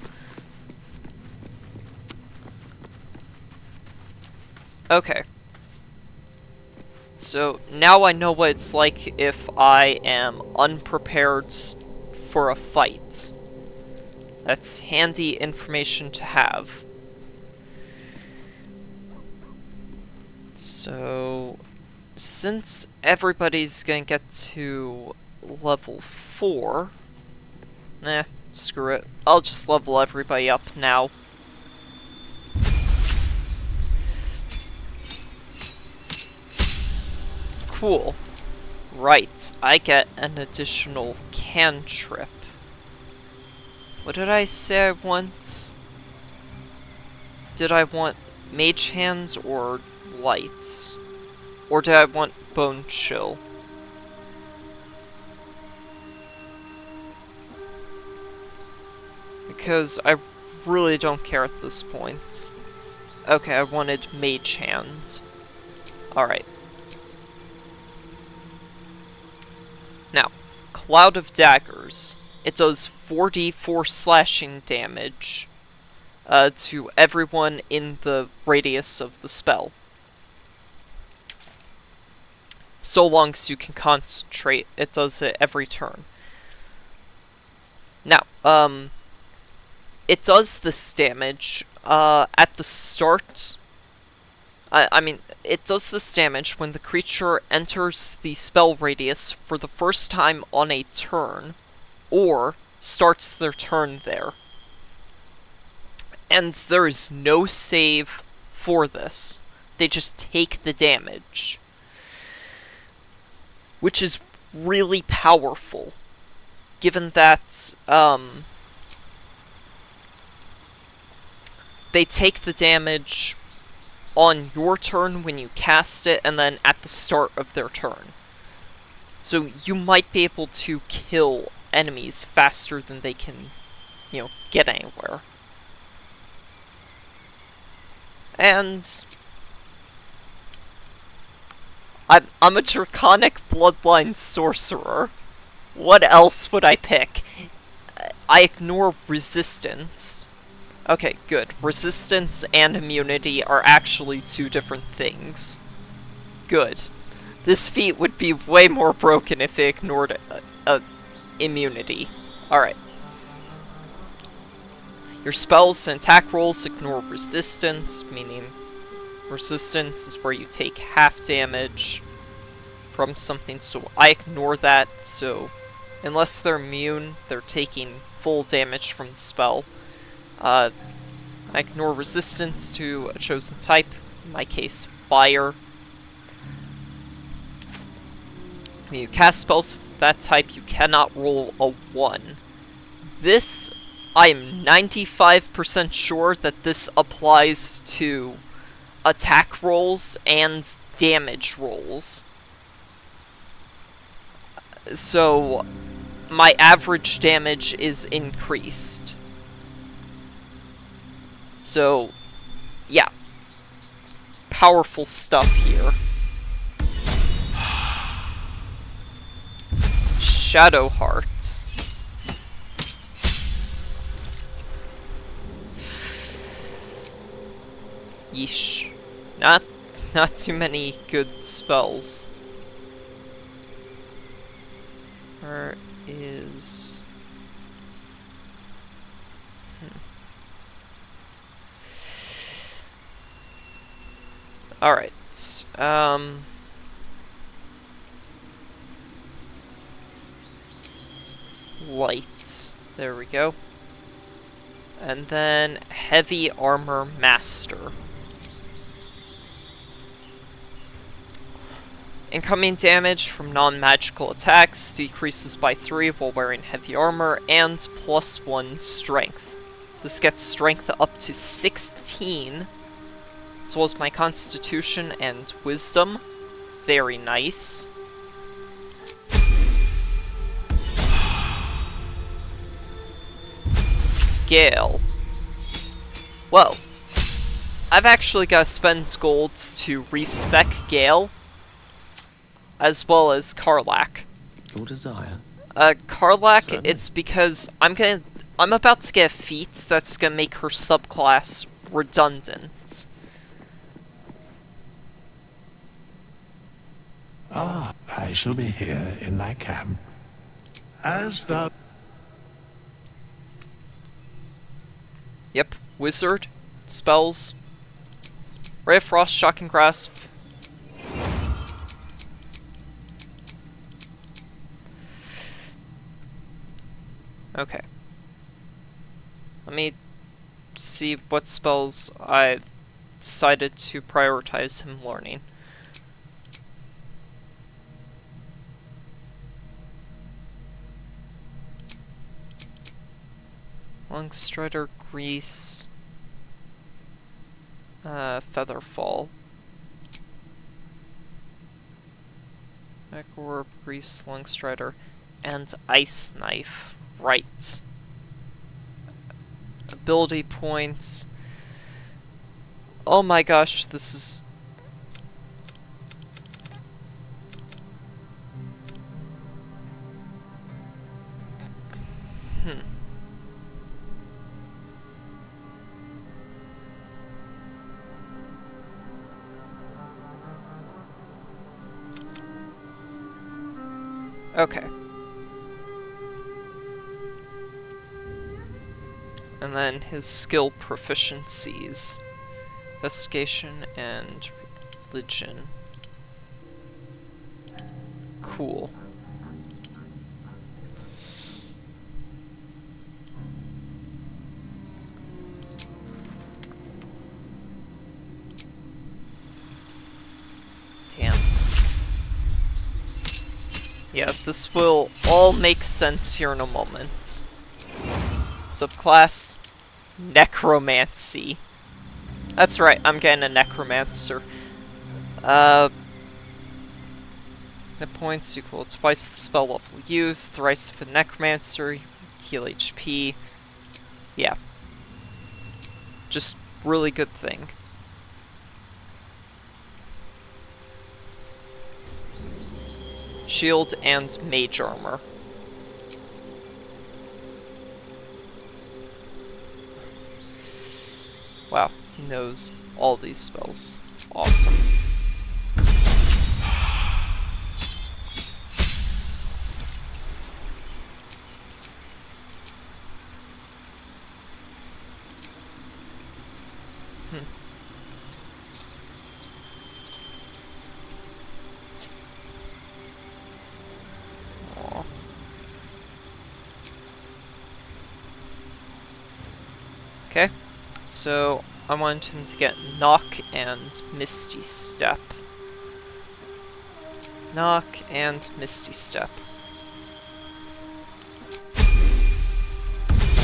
Okay. So, now I know what it's like if I am unprepared for a fight. That's handy information to have. So, since everybody's gonna get to level 4, screw it. I'll just level everybody up now. Cool. Right, I get an additional cantrip. What did I say I want? Did I want Mage Hands or Lights? Or did I want Bone Chill? Because I really don't care at this point. Okay, I wanted Mage Hands. Alright. Now, Cloud of Daggers. It does 4d4 slashing damage to everyone in the radius of the spell. So long as you can concentrate, it does it every turn. Now, it does this damage, at the start. I mean, it does this damage when the creature enters the spell radius for the first time on a turn, or starts their turn there. And there is no save for this. They just take the damage. Which is really powerful, given that, they take the damage on your turn when you cast it, and then at the start of their turn. So you might be able to kill enemies faster than they can, get anywhere. And I'm a Draconic Bloodline Sorcerer. What else would I pick? I ignore resistance. Okay, good. Resistance and immunity are actually two different things. Good. This feat would be way more broken if it ignored immunity. Alright. Your spells and attack rolls ignore resistance, meaning resistance is where you take half damage from something, so I ignore that, so unless they're immune, they're taking full damage from the spell. I ignore resistance to a chosen type, in my case, fire. When you cast spells of that type, you cannot roll a 1. This, I am 95% sure that this applies to attack rolls and damage rolls. So, my average damage is increased. So, yeah. Powerful stuff here. Shadow Hearts. Yeesh. Not too many good spells. Where is... Alright, light. There we go. And then Heavy Armor Master. Incoming damage from non-magical attacks decreases by 3 while wearing heavy armor, and +1 strength. This gets strength up to 16, as well as my constitution and wisdom. Very nice. Gale. Well, I've actually got to spend golds to respec Gale, as well as Karlach. Your desire? Karlach, Certainly. it's because I'm about to get a feat that's gonna make her subclass redundant. Ah, I shall be here in thy camp. As thou... Yep, wizard, spells, Ray of Frost, Shocking Grasp. Okay. Let me see what spells I decided to prioritize him learning. Longstrider, Grease, Featherfall. Orb, Grease, Longstrider, and Ice Knife. Right. Ability points. Oh my gosh, this is... Okay. And then his skill proficiencies. Investigation and religion. Cool. Damn. Yeah, this will all make sense here in a moment. Subclass Necromancy. That's right, I'm getting a Necromancer. Hit points equal twice the spell level used, thrice for Necromancer, heal HP. Yeah. Just really good thing. Shield and mage armor. Wow, he knows all these spells. Awesome. Aw. Okay, so I want him to get Knock and Misty Step. Knock and Misty Step.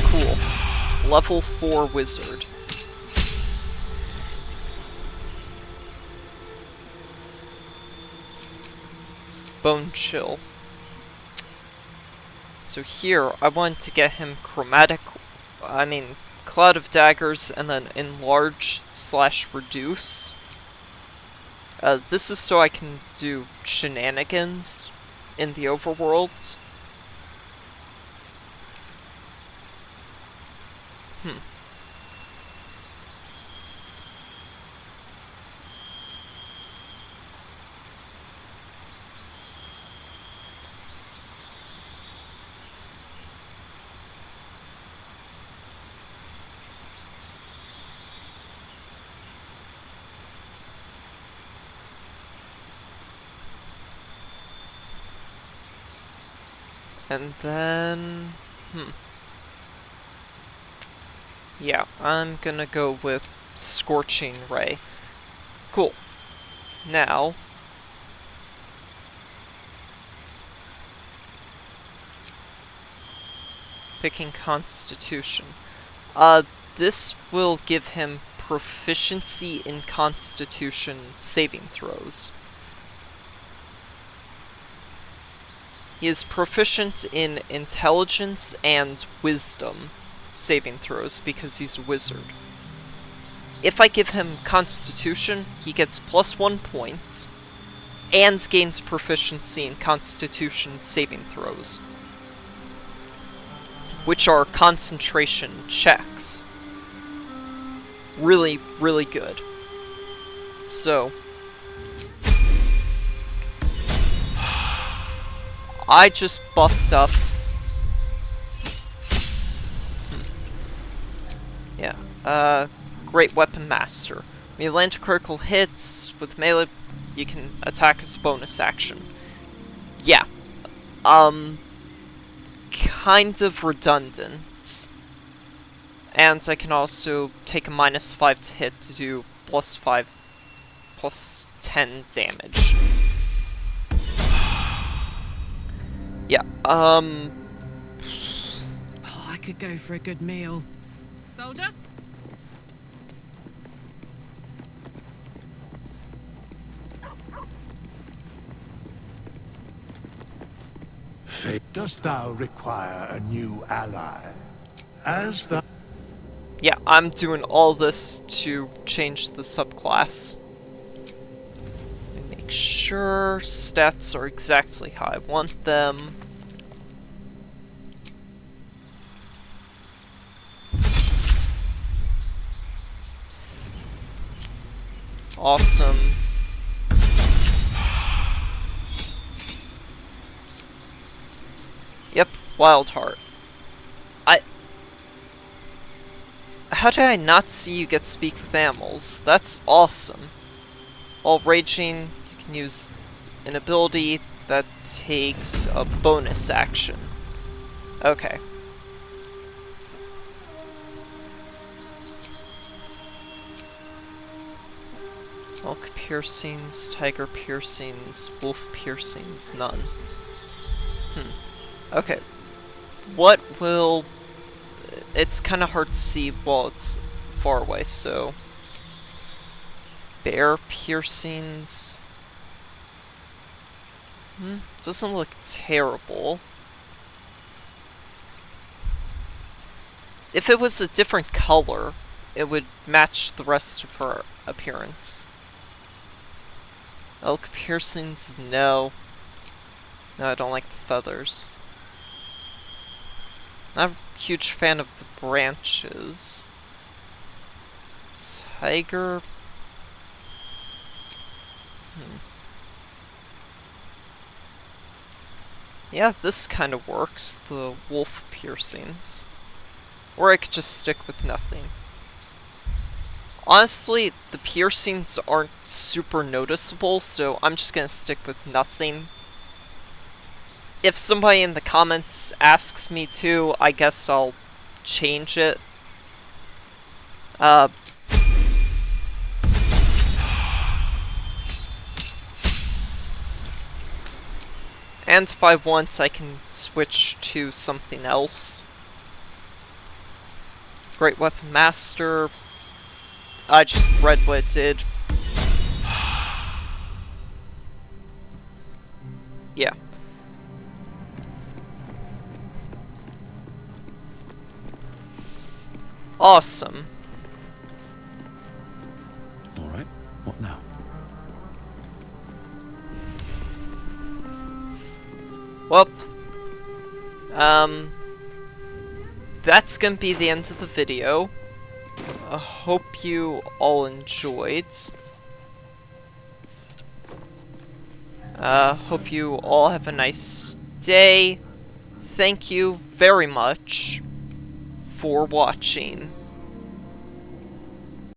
Cool. Level 4 Wizard. Bone Chill. So here, I want to get him Cloud of Daggers, and then Enlarge/Reduce. This is so I can do shenanigans in the overworld. And then... yeah, I'm gonna go with Scorching Ray. Cool. Now... picking Constitution. This will give him proficiency in Constitution saving throws. He is proficient in Intelligence and Wisdom saving throws because he's a wizard. If I give him Constitution, he gets +1 point and gains proficiency in Constitution saving throws, which are concentration checks. Really, really good. So... I just buffed up. Yeah, Great Weapon Master. When you land critical hits with melee, you can attack as a bonus action. Yeah. Kind of redundant. And I can also take a -5 to hit to do +5, +10 damage. Yeah, Oh, I could go for a good meal. Soldier? Dost thou require a new ally? As the... yeah, I'm doing all this to change the subclass. Make sure stats are exactly how I want them. Awesome. Wildheart. How did I not see you get speak with animals? That's awesome. While raging, you can use an ability that takes a bonus action. Okay. Elk piercings, tiger piercings, wolf piercings, none. Okay. What will... It's kind of hard to see while it's far away, so... Bear piercings... Doesn't look terrible. If it was a different color, it would match the rest of her appearance. Elk piercings, no. No, I don't like the feathers. Not a huge fan of the branches. Tiger... Yeah, this kind of works, the wolf piercings. Or I could just stick with nothing. Honestly, the piercings aren't super noticeable, so I'm just gonna stick with nothing. If somebody in the comments asks me to, I guess I'll change it. And if I want, I can switch to something else. Great Weapon Master. I just read what it did. Yeah. Awesome. Alright, what now? Well, that's gonna be the end of the video. I hope you all enjoyed. Hope you all have a nice day. Thank you very much for watching.